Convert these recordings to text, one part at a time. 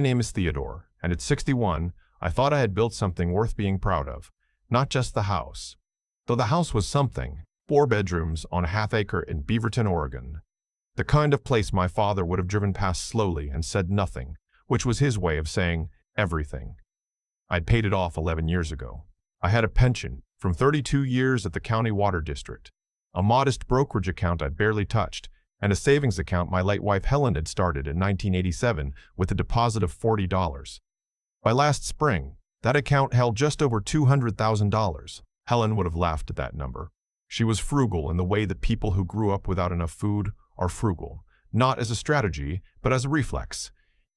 name is Theodore, and at 61, I thought I had built something worth being proud of. Not just the house. Though the house was something, 4 bedrooms on a half-acre in Beaverton, Oregon. The kind of place my father would have driven past slowly and said nothing, which was his way of saying everything. I'd paid it off 11 years ago. I had a pension from 32 years at the county water district, a modest brokerage account I'd barely touched, and a savings account my late wife Helen had started in 1987 with a deposit of $40. By last spring, that account held just over $200,000. Helen would have laughed at that number. She was frugal in the way that people who grew up without enough food are frugal, not as a strategy, but as a reflex.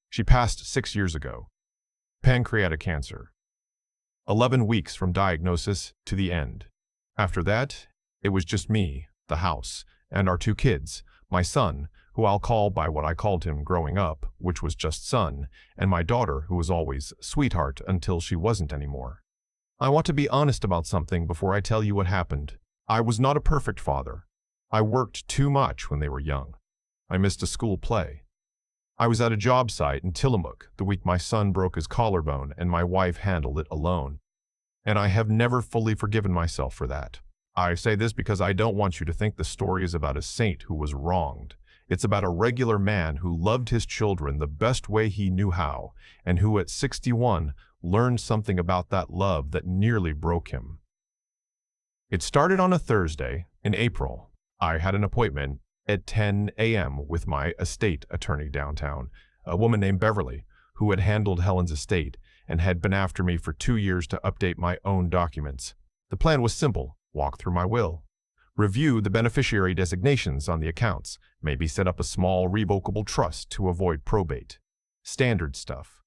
She passed 6 years ago. Pancreatic cancer. 11 weeks from diagnosis to the end. After that, it was just me, the house, and our 2 kids, my son, who I'll call by what I called him growing up, which was just son, and my daughter, who was always sweetheart until she wasn't anymore. I want to be honest about something before I tell you what happened. I was not a perfect father. I worked too much when they were young. I missed a school play. I was at a job site in Tillamook the week my son broke his collarbone and my wife handled it alone. And I have never fully forgiven myself for that. I say this because I don't want you to think the story is about a saint who was wronged. It's about a regular man who loved his children the best way he knew how, and who at 61 learned something about that love that nearly broke him. It started on a Thursday in April. I had an appointment at 10 a.m. with my estate attorney downtown, a woman named Beverly, who had handled Helen's estate and had been after me for 2 years to update my own documents. The plan was simple: walk through my will, review the beneficiary designations on the accounts, maybe set up a small revocable trust to avoid probate. Standard stuff.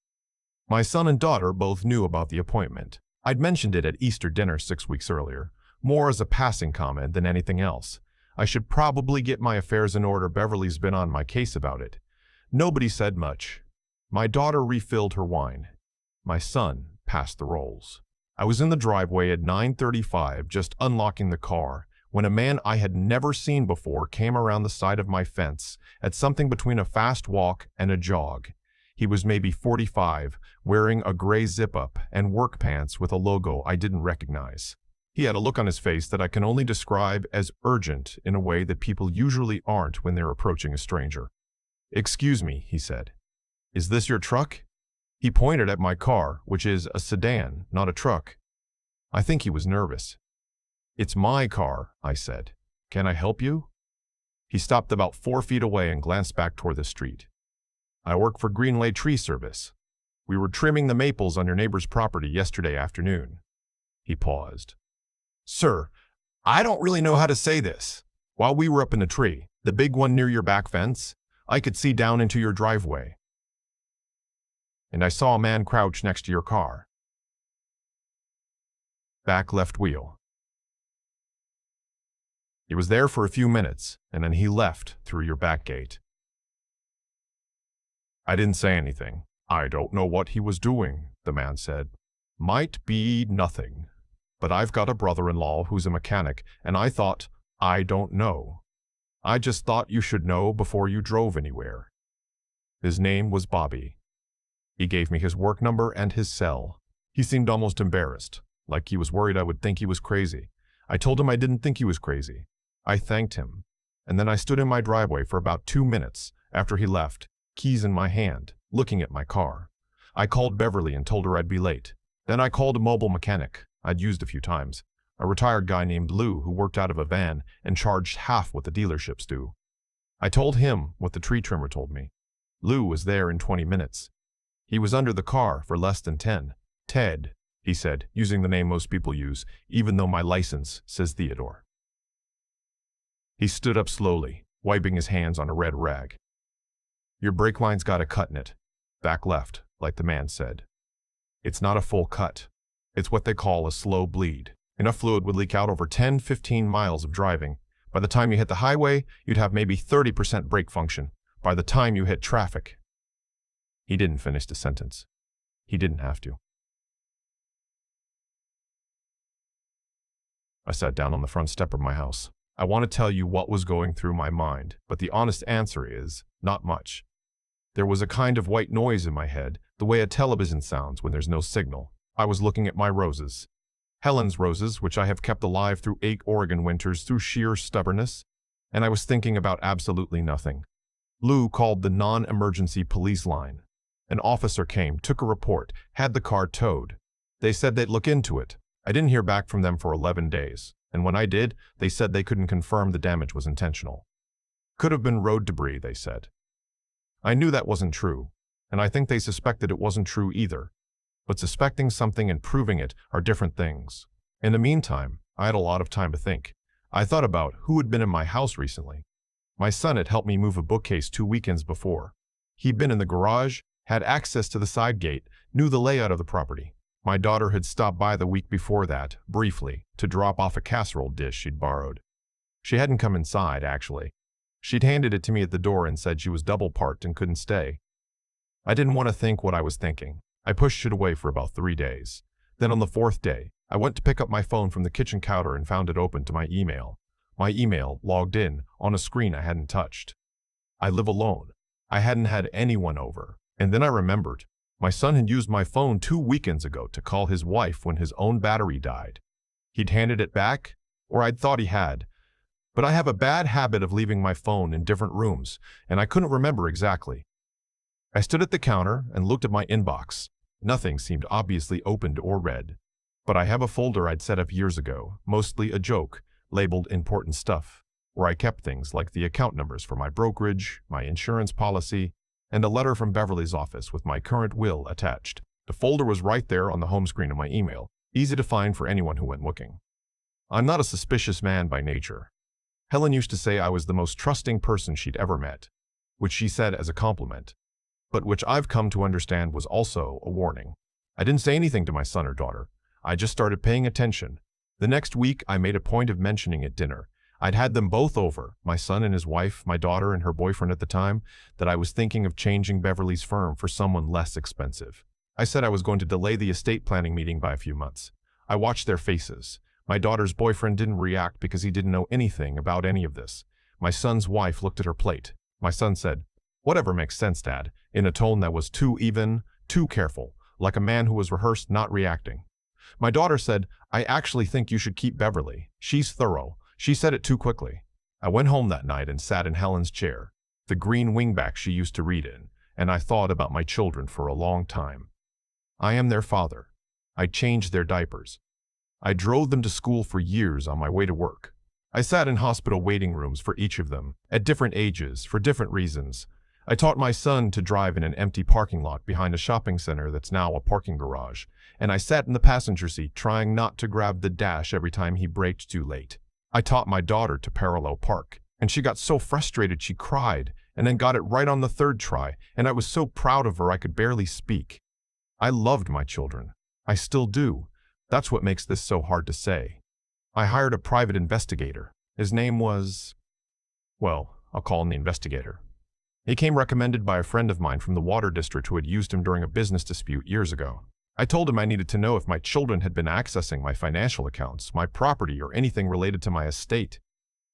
My son and daughter both knew about the appointment. I'd mentioned it at Easter dinner 6 weeks earlier, more as a passing comment than anything else. I should probably get my affairs in order. Beverly's been on my case about it. Nobody said much. My daughter refilled her wine. My son passed the rolls. I was in the driveway at 9:35, just unlocking the car, when a man I had never seen before came around the side of my fence at something between a fast walk and a jog. He was maybe 45, wearing a gray zip-up and work pants with a logo I didn't recognize. He had a look on his face that I can only describe as urgent in a way that people usually aren't when they're approaching a stranger. "Excuse me," he said. "Is this your truck?" He pointed at my car, which is a sedan, not a truck. I think he was nervous. "It's my car," I said. "Can I help you?" He stopped about 4 feet away and glanced back toward the street. "I work for Greenway Tree Service. We were trimming the maples on your neighbor's property yesterday afternoon." He paused. "Sir, I don't really know how to say this. While we were up in the tree, the big one near your back fence, I could see down into your driveway. And I saw a man crouch next to your car. Back left wheel. He was there for a few minutes, and then he left through your back gate." I didn't say anything. "I don't know what he was doing," the man said. "Might be nothing. But I've got a brother-in-law who's a mechanic, and I thought, I don't know. I just thought you should know before you drove anywhere." His name was Bobby. He gave me his work number and his cell. He seemed almost embarrassed, like he was worried I would think he was crazy. I told him I didn't think he was crazy. I thanked him, and then I stood in my driveway for about 2 minutes after he left, keys in my hand, looking at my car. I called Beverly and told her I'd be late. Then I called a mobile mechanic I'd used a few times, a retired guy named Lou who worked out of a van and charged half what the dealerships do. I told him what the tree trimmer told me. Lou was there in 20 minutes. He was under the car for less than 10. "Ted," he said, using the name most people use, even though my license says Theodore. He stood up slowly, wiping his hands on a red rag. "Your brake line's got a cut in it. Back left, like the man said. It's not a full cut. It's what they call a slow bleed. Enough fluid would leak out over 10-15 miles of driving. By the time you hit the highway, you'd have maybe 30% brake function. By the time you hit traffic." He didn't finish the sentence. He didn't have to. I sat down on the front step of my house. I want to tell you what was going through my mind, but the honest answer is, not much. There was a kind of white noise in my head, the way a television sounds when there's no signal. I was looking at my roses. Helen's roses, which I have kept alive through 8 Oregon winters through sheer stubbornness, and I was thinking about absolutely nothing. Lou called the non-emergency police line. An officer came, took a report, had the car towed. They said they'd look into it. I didn't hear back from them for 11 days, and when I did, they said they couldn't confirm the damage was intentional. Could have been road debris, they said. I knew that wasn't true, and I think they suspected it wasn't true either. But suspecting something and proving it are different things. In the meantime, I had a lot of time to think. I thought about who had been in my house recently. My son had helped me move a bookcase 2 weekends before. He'd been in the garage, had access to the side gate, knew the layout of the property. My daughter had stopped by the week before that, briefly, to drop off a casserole dish she'd borrowed. She hadn't come inside, actually. She'd handed it to me at the door and said she was double-parked and couldn't stay. I didn't want to think what I was thinking. I pushed it away for about 3 days. Then on the 4th day, I went to pick up my phone from the kitchen counter and found it open to my email. My email logged in on a screen I hadn't touched. I live alone. I hadn't had anyone over. And then I remembered. My son had used my phone 2 weekends ago to call his wife when his own battery died. He'd handed it back, or I'd thought he had. But I have a bad habit of leaving my phone in different rooms, and I couldn't remember exactly. I stood at the counter and looked at my inbox. Nothing seemed obviously opened or read. But I have a folder I'd set up years ago, mostly a joke, labeled important stuff, where I kept things like the account numbers for my brokerage, my insurance policy, and a letter from Beverly's office with my current will attached. The folder was right there on the home screen of my email, easy to find for anyone who went looking. I'm not a suspicious man by nature. Helen used to say I was the most trusting person she'd ever met, which she said as a compliment, but which I've come to understand was also a warning. I didn't say anything to my son or daughter. I just started paying attention. The next week, I made a point of mentioning at dinner. I'd had them both over, my son and his wife, my daughter and her boyfriend at the time, that I was thinking of changing Beverly's firm for someone less expensive. I said I was going to delay the estate planning meeting by a few months. I watched their faces. My daughter's boyfriend didn't react because he didn't know anything about any of this. My son's wife looked at her plate. My son said, "Whatever makes sense, Dad," in a tone that was too even, too careful, like a man who was rehearsed not reacting. My daughter said, "I actually think you should keep Beverly. She's thorough." She said it too quickly. I went home that night and sat in Helen's chair, the green wingback she used to read in, and I thought about my children for a long time. I am their father. I changed their diapers. I drove them to school for years on my way to work. I sat in hospital waiting rooms for each of them, at different ages, for different reasons. I taught my son to drive in an empty parking lot behind a shopping center that's now a parking garage, and I sat in the passenger seat trying not to grab the dash every time he braked too late. I taught my daughter to parallel park, and she got so frustrated she cried, and then got it right on the 3rd try, and I was so proud of her I could barely speak. I loved my children. I still do. That's what makes this so hard to say. I hired a private investigator. His name was... well, I'll call him the investigator. He came recommended by a friend of mine from the water district who had used him during a business dispute years ago. I told him I needed to know if my children had been accessing my financial accounts, my property, or anything related to my estate.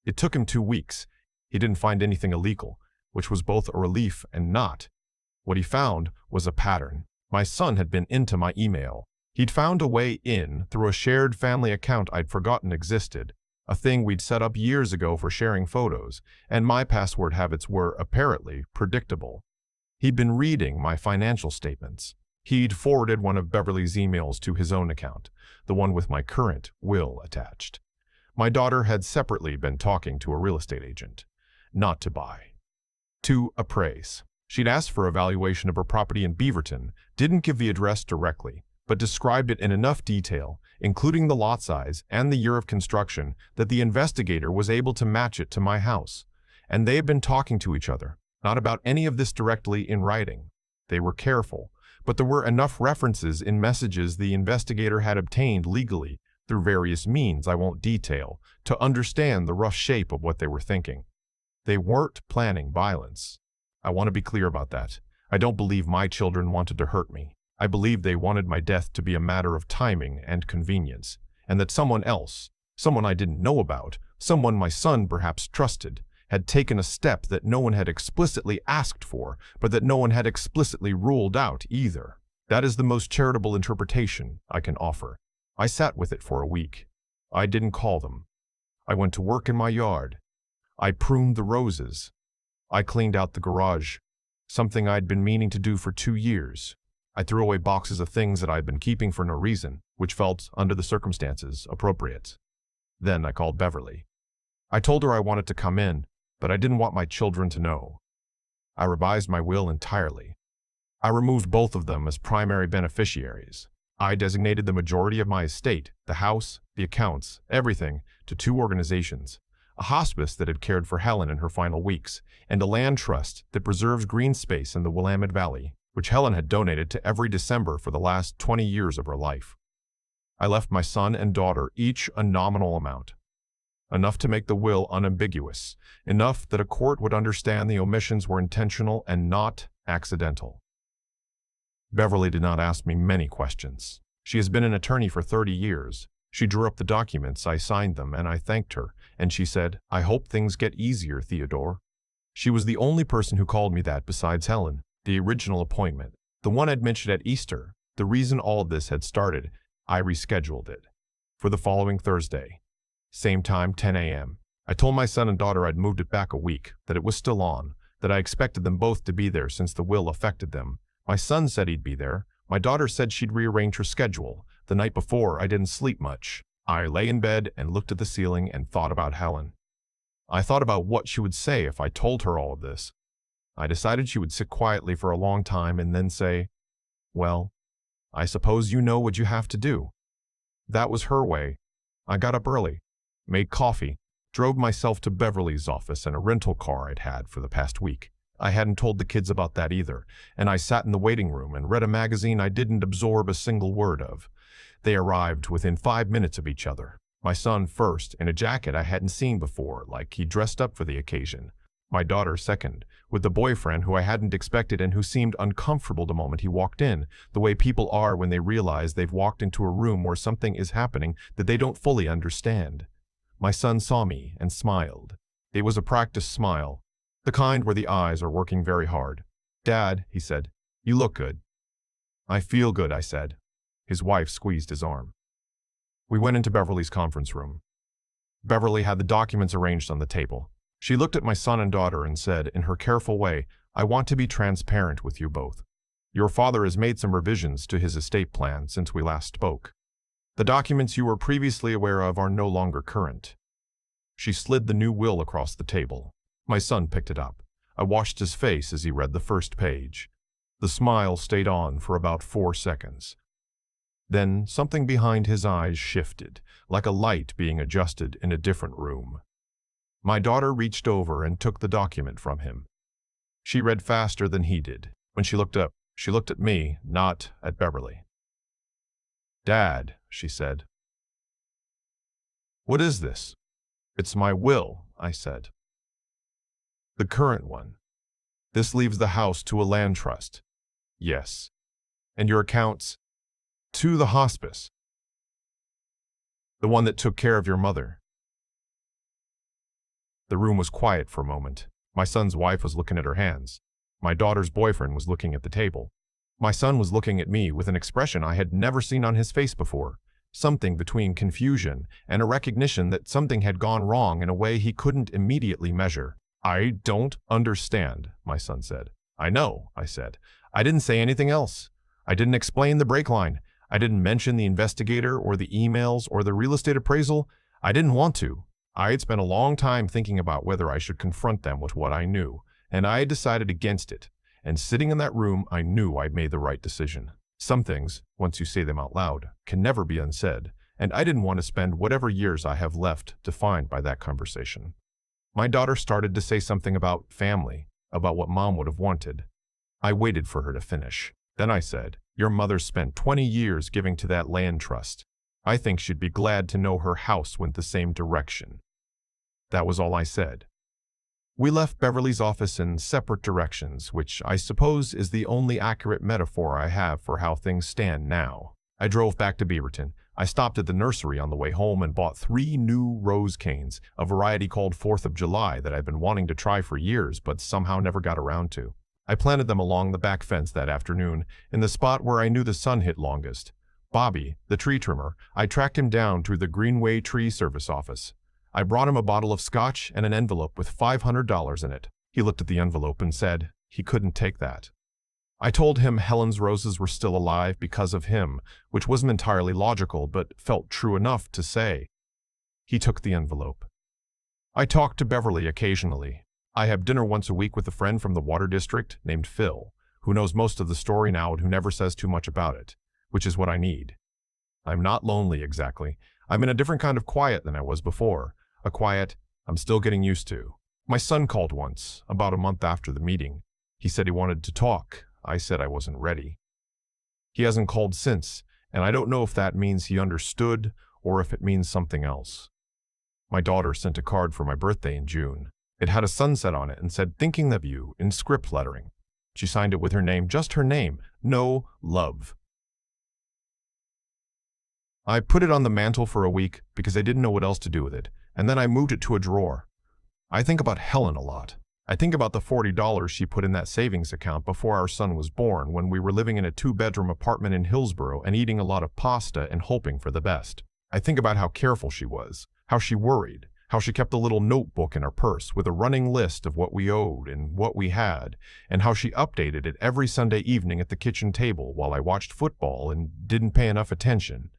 It took him 2 weeks. He didn't find anything illegal, which was both a relief and not. What he found was a pattern. My son had been into my email. He'd found a way in through a shared family account I'd forgotten existed, a thing we'd set up years ago for sharing photos, and my password habits were, apparently, predictable. He'd been reading my financial statements. He'd forwarded one of Beverly's emails to his own account, the one with my current will attached. My daughter had separately been talking to a real estate agent. Not to buy. To appraise. She'd asked for a valuation of her property in Beaverton, didn't give the address directly, but described it in enough detail, including the lot size and the year of construction, that the investigator was able to match it to my house. And they had been talking to each other, not about any of this directly in writing. They were careful, but there were enough references in messages the investigator had obtained legally through various means I won't detail to understand the rough shape of what they were thinking. They weren't planning violence. I want to be clear about that. I don't believe my children wanted to hurt me. I believe they wanted my death to be a matter of timing and convenience, and that someone else, someone I didn't know about, someone my son perhaps trusted, had taken a step that no one had explicitly asked for, but that no one had explicitly ruled out either. That is the most charitable interpretation I can offer. I sat with it for a week. I didn't call them. I went to work in my yard. I pruned the roses. I cleaned out the garage, something I'd been meaning to do for 2 years. I threw away boxes of things that I'd been keeping for no reason, which felt, under the circumstances, appropriate. Then I called Beverly. I told her I wanted to come in, but I didn't want my children to know. I revised my will entirely. I removed both of them as primary beneficiaries. I designated the majority of my estate, the house, the accounts, everything, to 2 organizations: a hospice that had cared for Helen in her final weeks, and a land trust that preserves green space in the Willamette Valley, which Helen had donated to every December for the last 20 years of her life. I left my son and daughter each a nominal amount, enough to make the will unambiguous, enough that a court would understand the omissions were intentional and not accidental. Beverly did not ask me many questions. She has been an attorney for 30 years. She drew up the documents, I signed them, and I thanked her, and she said, "I hope things get easier, Theodore." She was the only person who called me that besides Helen, the original appointment, the one I'd mentioned at Easter. The reason all of this had started, I rescheduled it for the following Thursday. Same time, 10 a.m. I told my son and daughter I'd moved it back a week, that it was still on, that I expected them both to be there since the will affected them. My son said he'd be there. My daughter said she'd rearrange her schedule. The night before, I didn't sleep much. I lay in bed and looked at the ceiling and thought about Helen. I thought about what she would say if I told her all of this. I decided she would sit quietly for a long time and then say, "Well, I suppose you know what you have to do." That was her way. I got up early, made coffee, drove myself to Beverly's office in a rental car I'd had for the past week. I hadn't told the kids about that either, and I sat in the waiting room and read a magazine I didn't absorb a single word of. They arrived within 5 minutes of each other. My son first, in a jacket I hadn't seen before, like he dressed up for the occasion. My daughter second, with the boyfriend who I hadn't expected and who seemed uncomfortable the moment he walked in, the way people are when they realize they've walked into a room where something is happening that they don't fully understand. My son saw me and smiled. It was a practiced smile, the kind where the eyes are working very hard. "Dad," he said, "you look good." "I feel good," I said. His wife squeezed his arm. We went into Beverly's conference room. Beverly had the documents arranged on the table. She looked at my son and daughter and said, in her careful way, "I want to be transparent with you both. Your father has made some revisions to his estate plan since we last spoke. The documents you were previously aware of are no longer current." She slid the new will across the table. My son picked it up. I watched his face as he read the first page. The smile stayed on for about 4 seconds. Then something behind his eyes shifted, like a light being adjusted in a different room. My daughter reached over and took the document from him. She read faster than he did. When she looked up, she looked at me, not at Beverly. "Dad," she said. "What is this?" "It's my will," I said. "The current one. This leaves the house to a land trust." "Yes." "And your accounts?" "To the hospice. The one that took care of your mother." The room was quiet for a moment. My son's wife was looking at her hands. My daughter's boyfriend was looking at the table. My son was looking at me with an expression I had never seen on his face before, something between confusion and a recognition that something had gone wrong in a way he couldn't immediately measure. "I don't understand," my son said. "I know," I said. "I didn't say anything else. I didn't explain the break line. I didn't mention the investigator or the emails or the real estate appraisal. I didn't want to. I had spent a long time thinking about whether I should confront them with what I knew, and I had decided against it. And sitting in that room, I knew I'd made the right decision. Some things, once you say them out loud, can never be unsaid, and I didn't want to spend whatever years I have left defined by that conversation. My daughter started to say something about family, about what Mom would have wanted. I waited for her to finish. Then I said, "Your mother spent 20 years giving to that land trust. I think she'd be glad to know her house went the same direction." That was all I said. We left Beverly's office in separate directions, which I suppose is the only accurate metaphor I have for how things stand now. I drove back to Beaverton, I stopped at the nursery on the way home and bought 3 new rose canes, a variety called 4th of July that I'd been wanting to try for years but somehow never got around to. I planted them along the back fence that afternoon, in the spot where I knew the sun hit longest. Bobby, the tree trimmer, I tracked him down through the Greenway Tree Service office. I brought him a bottle of scotch and an envelope with $500 in it. He looked at the envelope and said he couldn't take that. I told him Helen's roses were still alive because of him, which wasn't entirely logical but felt true enough to say. He took the envelope. I talked to Beverly occasionally. I have dinner once a week with a friend from the water district named Phil, who knows most of the story now and who never says too much about it, which is what I need. I'm not lonely exactly. I'm in a different kind of quiet than I was before, a quiet I'm still getting used to. My son called once, about a month after the meeting. He said he wanted to talk. I said I wasn't ready. He hasn't called since, and I don't know if that means he understood or if it means something else. My daughter sent a card for my birthday in June. It had a sunset on it and said, "Thinking of you," in script lettering. She signed it with her name, just her name, no love. I put it on the mantle for a week because I didn't know what else to do with it, and then I moved it to a drawer. I think about Helen a lot. I think about the $40 she put in that savings account before our son was born when we were living in a 2-bedroom apartment in Hillsborough and eating a lot of pasta and hoping for the best. I think about how careful she was, how she worried, how she kept a little notebook in her purse with a running list of what we owed and what we had, and how she updated it every Sunday evening at the kitchen table while I watched football and didn't pay enough attention.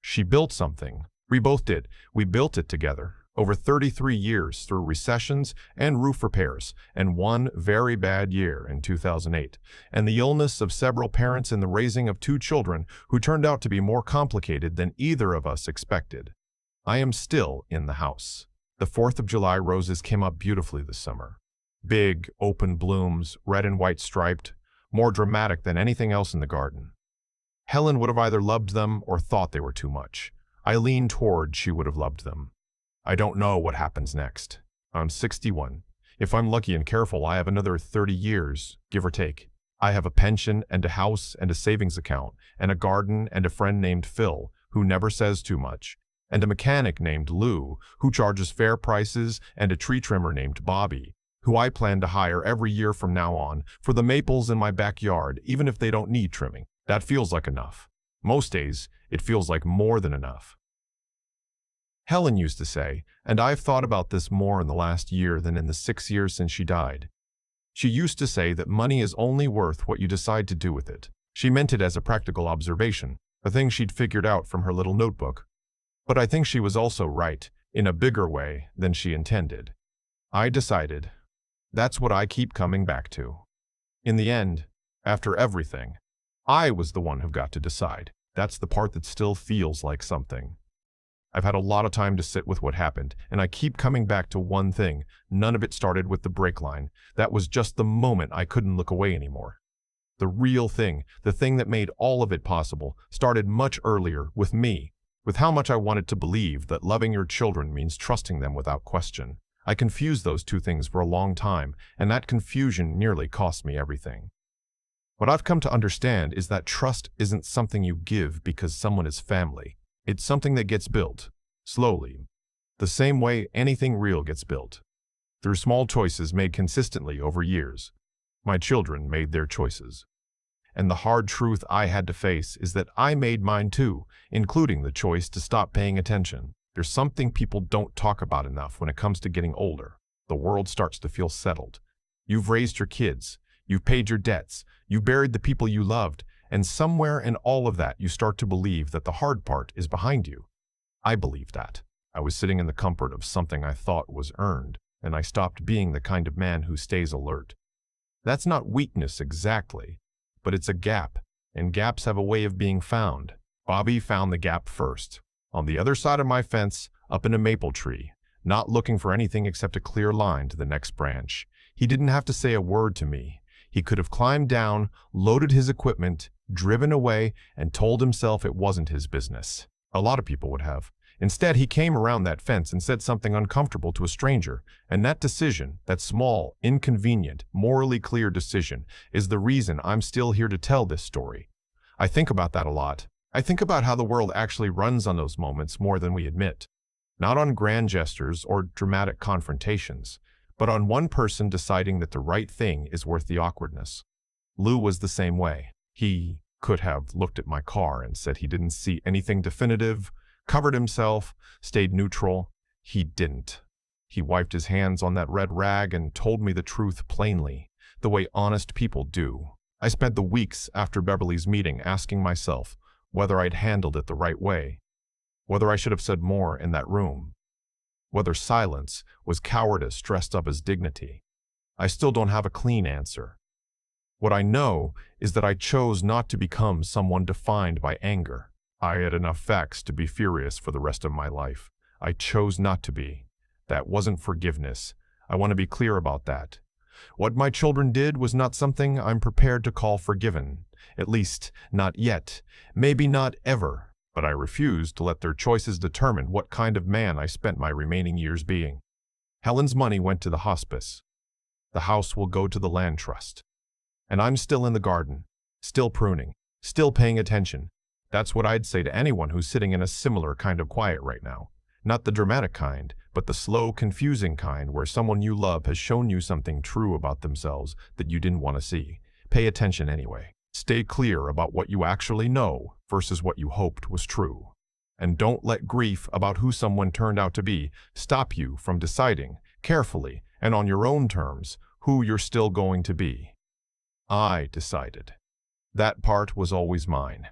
She built something. We both did. We built it together. Over 33 years through recessions and roof repairs, and one very bad year in 2008, and the illness of several parents in the raising of 2 children who turned out to be more complicated than either of us expected. I am still in the house. The 4th of July roses came up beautifully this summer. Big, open blooms, red and white striped, more dramatic than anything else in the garden. Helen would have either loved them or thought they were too much. I lean toward she would have loved them. I don't know what happens next. I'm 61. If I'm lucky and careful, I have another 30 years, give or take. I have a pension and a house and a savings account and a garden and a friend named Phil, who never says too much, and a mechanic named Lou, who charges fair prices, and a tree trimmer named Bobby, who I plan to hire every year from now on for the maples in my backyard, even if they don't need trimming. That feels like enough. Most days, it feels like more than enough. Helen used to say, and I've thought about this more in the last year than in the 6 years since she died. She used to say that money is only worth what you decide to do with it. She meant it as a practical observation, a thing she'd figured out from her little notebook. But I think she was also right, in a bigger way than she intended. I decided. That's what I keep coming back to. In the end, after everything, I was the one who got to decide. That's the part that still feels like something. I've had a lot of time to sit with what happened, and I keep coming back to one thing. None of it started with the brake line. That was just the moment I couldn't look away anymore. The real thing, the thing that made all of it possible, started much earlier with me, with how much I wanted to believe that loving your children means trusting them without question. I confused those two things for a long time, and that confusion nearly cost me everything. What I've come to understand is that trust isn't something you give because someone is family. It's something that gets built, slowly, the same way anything real gets built, through small choices made consistently over years. My children made their choices. And the hard truth I had to face is that I made mine too, including the choice to stop paying attention. There's something people don't talk about enough when it comes to getting older. The world starts to feel settled. You've raised your kids, you've paid your debts, you've buried the people you loved, and somewhere in all of that you start to believe that the hard part is behind you. I believed that. I was sitting in the comfort of something I thought was earned, and I stopped being the kind of man who stays alert. That's not weakness exactly, but it's a gap, and gaps have a way of being found. Bobby found the gap first, on the other side of my fence, up in a maple tree, not looking for anything except a clear line to the next branch. He didn't have to say a word to me. He could have climbed down, loaded his equipment, driven away, and told himself it wasn't his business. A lot of people would have. Instead, he came around that fence and said something uncomfortable to a stranger, and that decision, that small, inconvenient, morally clear decision, is the reason I'm still here to tell this story. I think about that a lot. I think about how the world actually runs on those moments more than we admit. Not on grand gestures or dramatic confrontations, but on one person deciding that the right thing is worth the awkwardness. Lou was the same way. He could have looked at my car and said he didn't see anything definitive, covered himself, stayed neutral. He didn't. He wiped his hands on that red rag and told me the truth plainly, the way honest people do. I spent the weeks after Beverly's meeting asking myself whether I'd handled it the right way, whether I should have said more in that room, whether silence was cowardice dressed up as dignity. I still don't have a clean answer. What I know is that I chose not to become someone defined by anger. I had enough facts to be furious for the rest of my life. I chose not to be. That wasn't forgiveness. I want to be clear about that. What my children did was not something I'm prepared to call forgiven. At least, not yet. Maybe not ever. But I refuse to let their choices determine what kind of man I spent my remaining years being. Helen's money went to the hospice. The house will go to the land trust. And I'm still in the garden, still pruning, still paying attention. That's what I'd say to anyone who's sitting in a similar kind of quiet right now. Not the dramatic kind, but the slow, confusing kind where someone you love has shown you something true about themselves that you didn't want to see. Pay attention anyway. Stay clear about what you actually know versus what you hoped was true. And don't let grief about who someone turned out to be stop you from deciding, carefully and on your own terms, who you're still going to be. I decided. That part was always mine.